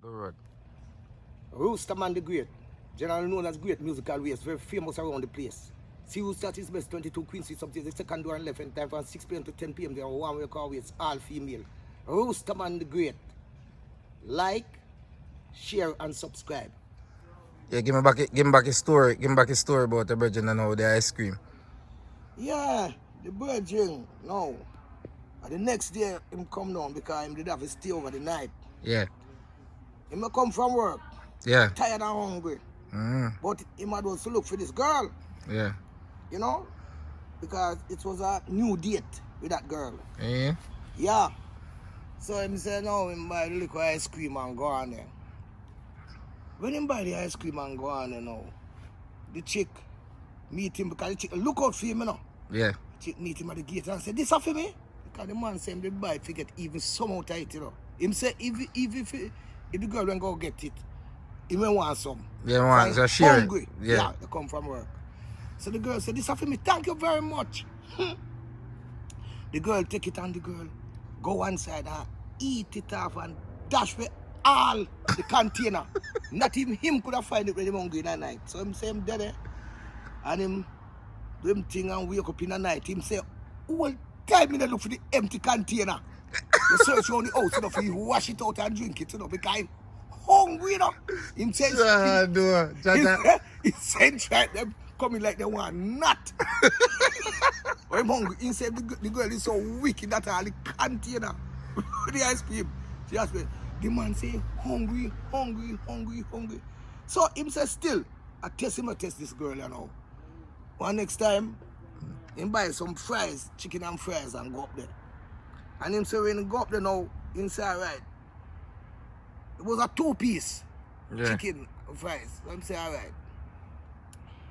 The road. Rooster Man the Great, generally known as Great Musical Waste, very famous around the place. See who starts his best 22 Quincy subsidies, the second door and left, and time from 6 p.m. to 10 p.m. They are one way car waste, all female. Rooster Man the Great. Like, share, and subscribe. Yeah, give me back his story. Give me back his story about the virgin and how the ice cream. Yeah, the virgin, no. And the next day, him come down because him did have to stay over the night. Yeah. Him a come from work. Yeah. Tired and hungry. But him had also look for this girl. Yeah. You know? Because it was a new date with that girl. Yeah. Yeah. So him say no, him buy the liquor ice cream and go on there. When him buy the ice cream and go on there now, the chick meet him because the chick look out for him, you know. Yeah. The chick meet him at the gate and say, "This are for me?" Because the man say him the buy to get even some out of it, you know. Him say if the girl don't go get it, he may want some. Yeah, want to share. Hungry. Yeah. They come from work. So the girl said, "This are for me, thank you very much." The girl take it and the girl go one side and eat it off and dash with all the container. Not even him could have find it when him hungry in the night. So him say him dead there. And him do him thing and wake up in the night. Him say, all time in the look for the empty container. You search around the house, you know, for you wash it out and drink it, you know, because him hungry, you know. Him say, he said, try them coming like they want nut. When I'm hungry, he said the girl is so wicked that all the container with the ice cream. She asked me, the man say, hungry. So him say still, I test this girl, you know. One next time, him buy some fries, chicken and fries, and go up there. And him say when he go up there now, him say, all right. It was a 2-piece chicken and fries. So him say, all right.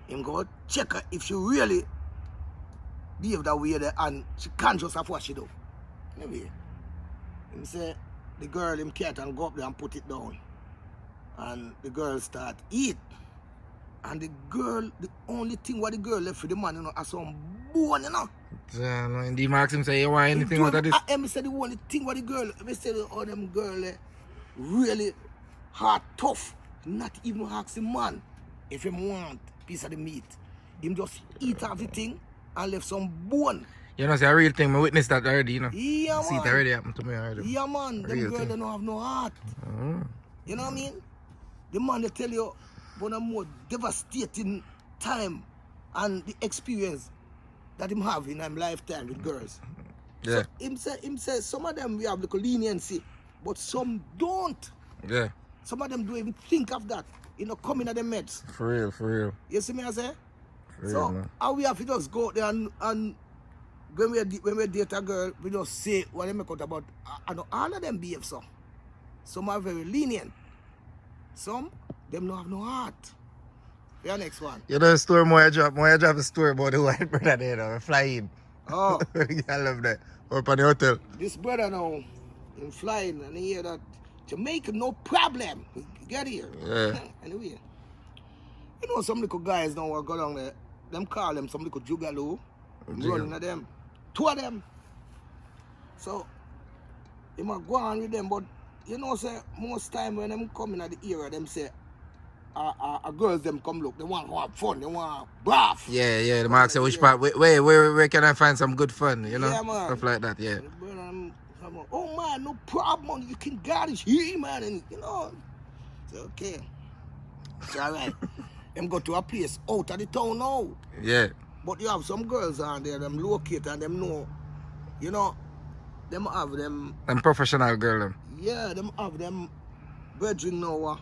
Him go check her if she really behave that way there and she conscious of what she do. Anyway, him say the girl him cat and go up there and put it down. And the girl start eat. And the girl, the only thing what the girl left for the man, you know, are some bone, you know. Yeah, no, and the Max him say you want anything out of this? I said the only thing what the girl, I said all them girl really hard tough. Not even ask the man if him want piece of the meat. Him just eat everything and left some bone. You know, it's a real thing. I witnessed that already, you know. Yeah, see it already happen to me already. Yeah, man. Them girls don't have no heart. You know what I mean? The man they tell you about a more devastating time and the experience that him have in his lifetime with girls. Yeah. So him say some of them we have little leniency, but some don't. Yeah. Some of them don't even think of that. You know, coming at the meds. For real. You see me I say? For so real, man. how we have to just go there and when we date a girl, we just say what they make out about. I know all of them behave so. Some are very lenient. Some, them don't have no heart. Your next one. You know the story more I drop a story about the white brother there, you know, flying. Oh. I love that. Up on the hotel. This brother now, him flying and he hear that Jamaica no problem. Get here. Yeah. Anyway. You know some little guys now go down there, them call them some little juggalo. Running at them. 2 of them. So you might go on with them, but you know say most time when them come in at the area, them say girls them come look, they want to have fun, they want to bath. Yeah, the Mark say which part where can I find some good fun, you know? Yeah, man. Stuff like that, yeah. Oh man, no problem, you can garnish here, man, and you know. So okay. It's alright. Them go to a place out of the town now. Yeah. But you have some girls on there, them locate and them know, you know, them have them. Them professional girl them. Yeah, them have them virgin now.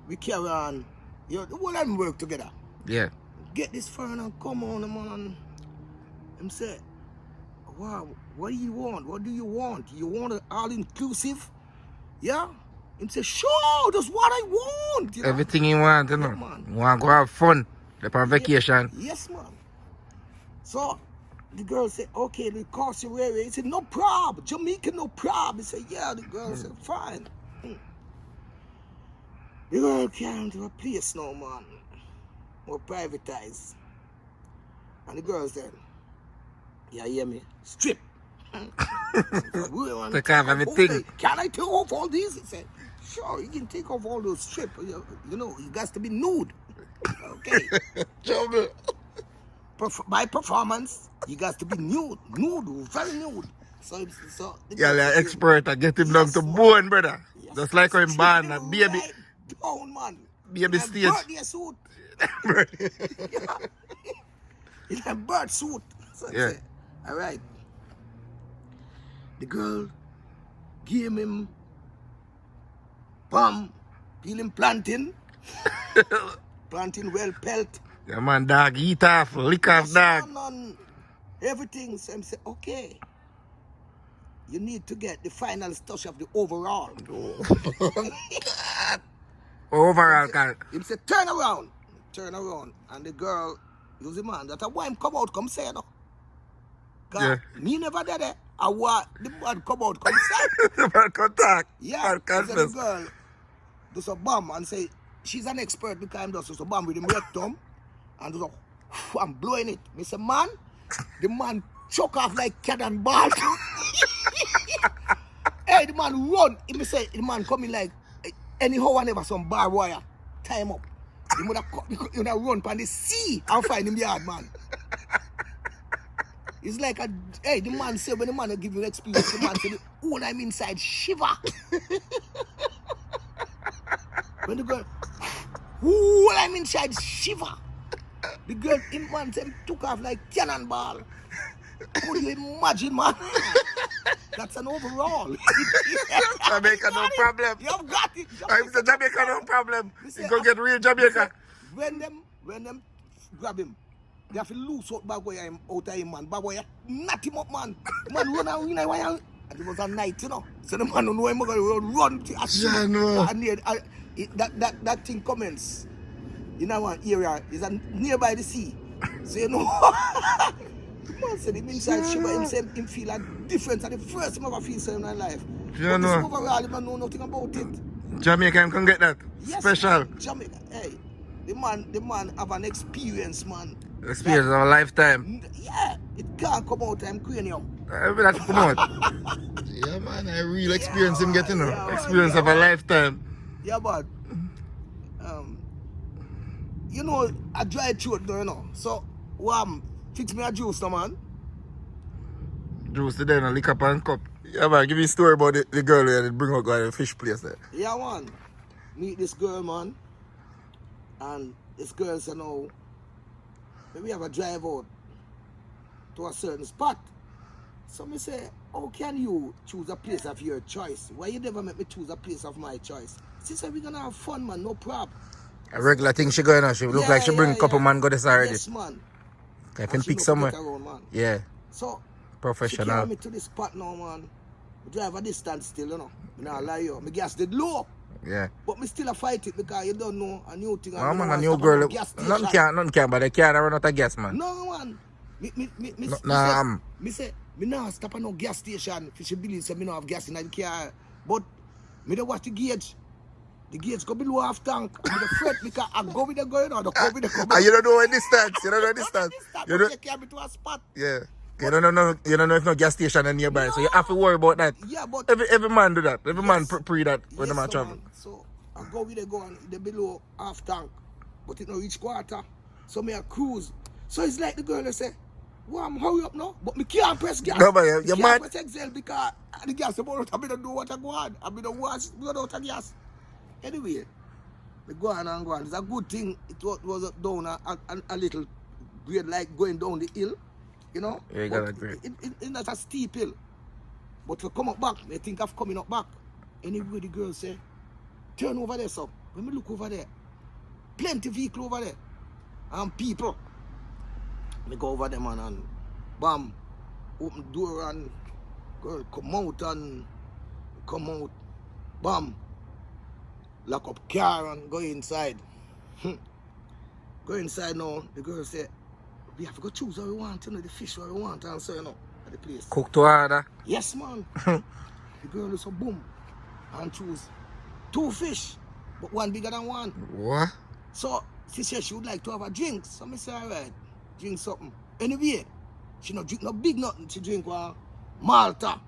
We carry on. You know, the whole of them work together. Yeah. Get this fern and come on, man. Them say, wow, what do you want? What do you want? You want it all inclusive? Yeah? Him say, sure, that's what I want. You know? Everything you want, you know. Yeah, man. You want to go have fun. They're on vacation. Yes, man. So the girl said, okay, the cost you wear. He said, no problem. Jamaica, no problem. He said, yeah. The girl said, fine. The girl came to a place now, man. More privatized. And the girl said, yeah, hear me? Strip. Take off everything. Can I take off all these? He said, Sure, you can take off all those strips. You know, you got to be nude. Okay. Trouble. By performance, you got to be nude, very nude. So the Yeah, girl like said, expert. I get him down yes, to man. bone, brother. Yes, Just man. like how him Stripping born, him a baby, right down, man. baby In a stage. birthday suit. Yeah. In a bird suit. So I Yeah. say, all right. The girl gave him palm, peeling plantain well pelt. Yeah, man, dog, eat off, lick off, Yes, dog. man, everything. So I say, okay. You need to get the final touch of the overall. Overall, car. Him say, turn around. Turn around. And the girl, use the man, that why him come out, come say no. Yeah. Me never did it. I want the man come out, come say. Man, contact. Yeah. Man, So the confess. girl do some bomb and say, she's an expert because I'm just a bomb with him rectum. And do so, I'm blowing it. Me say, man, the man choke off like cat and ball. Hey, the man run. He say the man coming like anyhow whenever some bar wire time up. He would have run pan the sea and find him yard, man. It's like the man say when the man give you experience, the man say the whole I'm inside shiver. When the girl whole I'm inside shiver. The girl in man say took off like cannonball. Could you imagine, man? That's an overall. Jamaica, no problem. You've got it. I'm saying Jamaica, no problem. Say, You go get real Jamaica. When them grab him, they have to loose out bag where I'm out of him, man. Bag where nut him up, man. Man run out, and it was a night, you know. So the man don't know him going run to Yeah, no. that thing commence in our area is nearby the sea. So you know. The man said him inside shiver, him say him feel a difference, and the first time I ever feel so in my life. Yeah, But this no. overall, him don't know nothing about it. Jamaica can get that. Yes, Special. man. Jamaica, hey, the man have an experience, man. Experience of a lifetime. Yeah, it can't come out of cranium. That's come out. Yeah, man, a real experience him getting, yeah, experience yeah, of a man. lifetime. Yeah, but you know, I dry throat, you know. So, fix me a juice, no, man. Juice today and lick up and cup. Yeah, man, give me a story about the girl that bring out to the fish place there. Yeah, man. Meet this girl, man. And this girl said, no, we have a drive out to a certain spot. So me say, how can you choose a place of your choice? Why you never make me choose a place of my choice? She said, we're gonna have fun, man, no problem. A regular thing she going on. She look like she bring a couple man go this already. Yes, man. If you pick somewhere. Around, man. Yeah, So, she professional. carry me to the spot now, man. We drive a distance still, you know. I don't lie you. My gas did low. Yeah. But me still a fight it because you don't know a new thing. Oh, man, a new girl. Nothing can, but they can't run out of gas, man. No, man. Me say, me nah stop at no gas station. If she believe say me no have gas in the car. But me don't watch the gauge. The gauge go below half tank. I'm the fret because I go with the going or the go with the coming. And you don't know when distance. You don't know distance. You don't. Take care of me to a spot. Yeah. You don't know. You don't know if no gas station is nearby, No. so you have to worry about that. Yeah, but Every man do that. Every man pre that when yes, they so travel. man. So I go with the gun, the below half tank, but it no reach quarter. So me a cruise. So it's like the girl that say, well, I'm hurry up now, but me can't press gas. No, but you can't mad. press exhale because the gas about I don't know what I go on. I don't watch run out of gas. Anyway, we go on and go on. It's a good thing it was down a little grade like going down the hill. You know? Yeah, you got that grade. It's not a steep hill. But to come up back, they think of coming up back. Anyway, the girl say, turn over there, so when me look over there, plenty vehicle over there. And people. Me go over there, man, and bam, open door and girl come out, bam, lock up car and go inside. Go inside now, the girl say, we have to go choose what we want, you know, the fish what we want, and so, you know, at the place. Cook to order. Yes, man. The girl is so boom, and choose 2 fish, but one bigger than one. What? So she said she would like to have a drink. So I say, all right, drink something. Anyway, she not drink no big nothing. She drink Malta.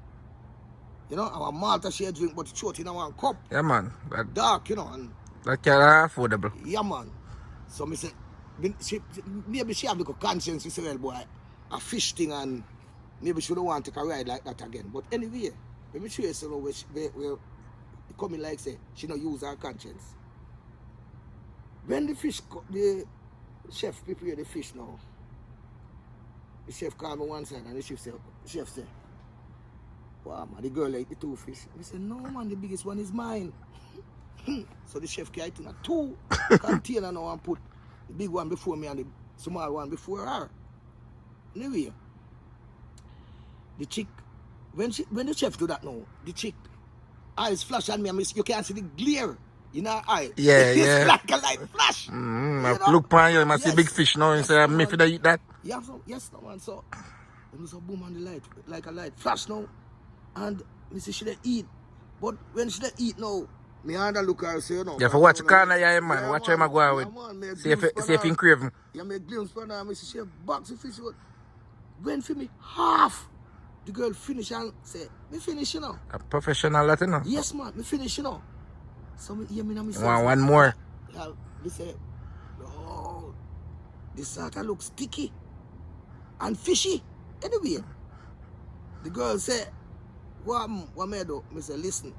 You know, our Malta she drink, but short in one cup. Yeah, man. Dark, you know, and That can affordable. yeah, man. So me say, maybe she have like a conscience. We say, well, boy, a fish thing, and maybe she don't want to take a ride like that again. But anyway, let me show you so we coming like say she don't use her conscience. When the chef prepare the fish now, the chef call me one side and the chef say, wow, man, the girl like the 2 fish. I say, no, man, the biggest one is mine. So the chef carry it in a 2 container now and put the big one before me and the small one before her. Anyway, the chick, when the chef do that now, the chick eyes flash at me and you can't see the glare in her eye. Yeah, It's yeah. like a light flash. You know? Look pan you, must see Yes. big fish now and say, me for eat that. Yeah, so, yes, no, man. So, there was a boom on the light, like a light flash now. And me say she dey eat. But when she dey eat now, me under look her say, you know. Yeah, for watch corner, yeah, man. Yeah, Watch him go out with. man, See if he crave him. Yeah, me glimpse for her. Me say she box of fish. Went for me half. The girl finish and say, me finish, you know. A professional that, you know. Yes, man, me finish, you know. So me hear me now, me say, One more. yeah, me say, oh, this salad looks sticky and fishy. Anyway, the girl say, what me do? Me say, listen,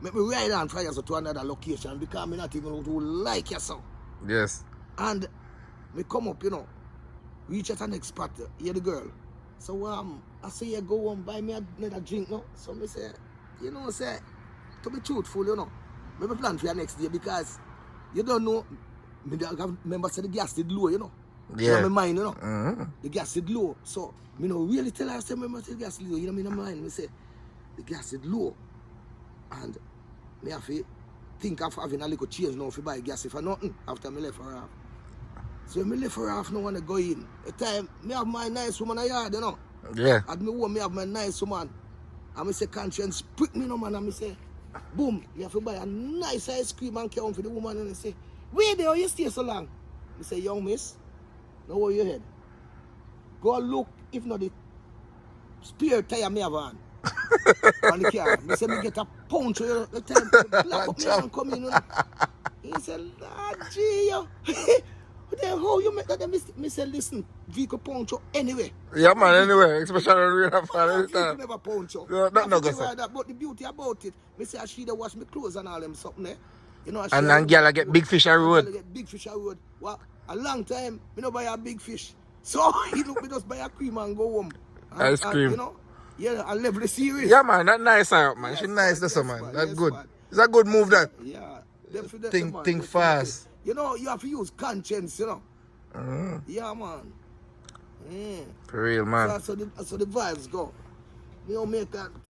make me ride on for you to another location because me not even to like you so. Yes. And me come up, you know, reach at the next spot, hear the girl. So I say, you go home, buy me another drink, no? So me say, you know, say, to be truthful, you know, me plan for your next day because you don't know, me remember say the gas did low, you know. Yeah. In my mind, you know. The gas did low. So, me no really tell her, say, remember say the gas did low, you know, in my mind, me say, the gas did low. And me have to think of having a little change now if you buy gas if I nothing after me left her off. So when me left her off, no want to go in. The time, me have my nice woman in yard, you know. Yeah. At me home, me have my nice woman. And me say, conscience, prick me no man, and me say, boom, you have to buy a nice ice cream and come for the woman, and I say, wait there, you stay so long? Me say, young miss, now where you head? Go look, if not the spare tire me have on the car. Me say, me get a punch, you know, the time, black up me and come in, you know. He said, Lord, gee, yo. Then how you make that? Me say, listen, vehicle punch you anyway. Yeah, man, anyway, especially when we're not Vehicle never punch you. Yeah, that no go so. But the beauty about it, me say, she dey wash me clothes and all them something, eh? You know, And girl, I get big fish on road. Get big fish on road. What? A long time, me no buy a big fish. So he look me just buy a cream and go home. Ice cream. You know, yeah, I level the series. Yeah, man, that nice out, man. Yes, She nice, that's yes, man. man, That's yes, good. man. It's a good move, that. Yeah. Definitely, man, Think definitely. fast. You know, you have to use conscience, you know. Yeah, man. For real, man. So the vibes go. You know, make that.